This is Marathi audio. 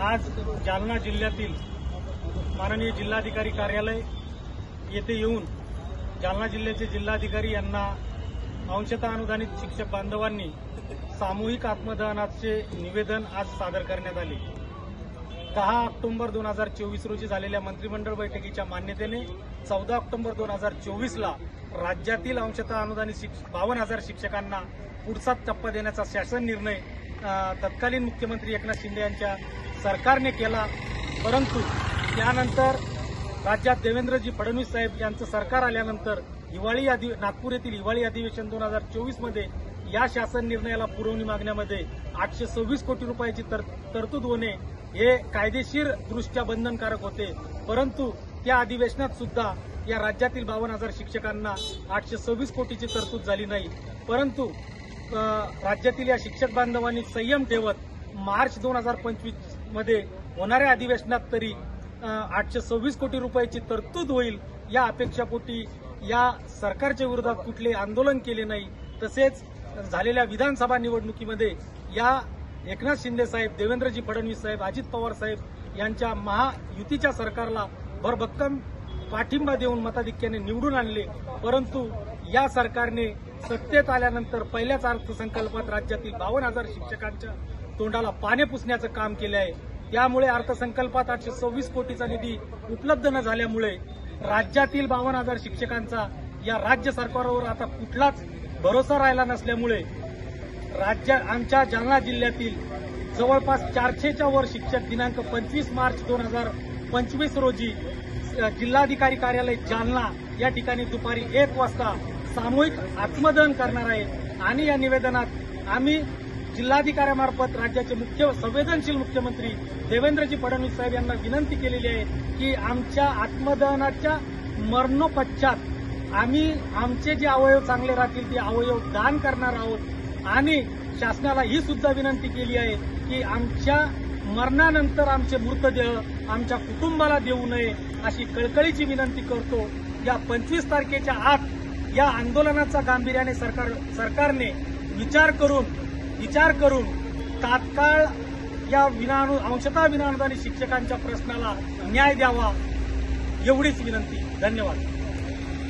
आज जालना जिल्ह्यातील माननीय जिल्हाधिकारी कार्यालय येथे येऊन जालना जिल्ह्याचे जिल्हाधिकारी यांना अंशतः अनुदानित शिक्षक बांधवांनी सामूहिक आत्मदहनाचे निवेदन आज सादर करण्यात आले। 10 ऑक्टोबर 2024 रोजी झालेल्या मंत्रिमंडळ बैठकीच्या मान्यतेने 14 ऑक्टोबर 2024 ला राज्यातील अंशतः अनुदानित 52,000 शिक्षकांना पुढचा टप्पा देण्याचा शासन निर्णय तत्कालीन मुख्यमंत्री एकनाथ शिंदे यांच्या सरकारने केला। परंतु त्यानंतर राज्यात देवेंद्रजी फडणवीस साहेब यांचं सरकार आल्यानंतर नागपूर येथील हिवाळी अधिवेशन 2024 मध्ये या शासन निर्णयाला पुरवणी मागण्यामध्ये 826 कोटी रुपयाची तरतूद होणे हे कायदेशीर दृष्ट्या बंधनकारक होते। परंतु त्या अधिवेशनात सुद्धा या राज्यातील 52,000 शिक्षकांना 826 कोटीची तरतूद झाली नाही। परंतु राज्यातील या शिक्षक बांधवांनी संयम ठेवत मार्च 2025 मध्ये होणाऱ्या अधिवेशनात तरी 826 कोटी रुपयाची तरतूद होईल या अपेक्षापोटी या सरकारच्या विरोधात कुठले आंदोलन केले नाही। तसेच झालेल्या विधानसभा निवडणुकीमध्ये या एकनाथ शिंदे साहेब, देवेंद्रजी फडणवीस साहेब, अजित पवार साहेब यांच्या महायुतीच्या सरकारला भरभक्कम पाठिंबा देऊन मताधिक्याने निवडून आणले। परंतु या सरकारने सत्तेत आल्यानंतर पहिल्याच अर्थसंकल्पात राज्यातील 52,000 शिक्षकांच्या तोंडाला पाणी पुसण्याचं काम केलं आहे। त्यामुळे अर्थसंकल्पात 826 कोटीचा निधी उपलब्ध न झाल्यामुळे राज्यातील 52,000 शिक्षकांचा या राज्य सरकारवर आता कुठलाच भरोसा राहिला नसल्यामुळे आमच्या जालना जिल्ह्यातील जवळपास 400च्या वर शिक्षक दिनांक 25 मार्च 2025 रोजी जिल्हाधिकारी कार्यालय जालना या ठिकाणी दुपारी 1 वाजता सामूहिक आत्मदहन करणार आहे। आणि या निवेदनात आम्ही जिल्हाधिकाऱ्यामार्फत राज्याचे संवेदनशील मुख्यमंत्री देवेंद्रजी फडणवीस साहेब यांना विनंती केलेली आहे की आमच्या आत्मदहनाच्या मरणोपश्चात आम्ही आमचे जे अवयव चांगले राहतील ते अवयव दान करणार आहोत। आणि शासनाला ही सुद्धा विनंती केली आहे की आमच्या मरणानंतर आमचे मृतदेह आमच्या कुटुंबाला देऊ नये अशी कळकळीची विनंती करतो। या 25 तारखेच्या आत या आंदोलनाचा गांभीर्याने सरकारने विचार करून तात्काळ या अंशतः विनाअनुदानित शिक्षकांच्या प्रश्नाला न्याय द्यावा एवढीच विनंती। धन्यवाद।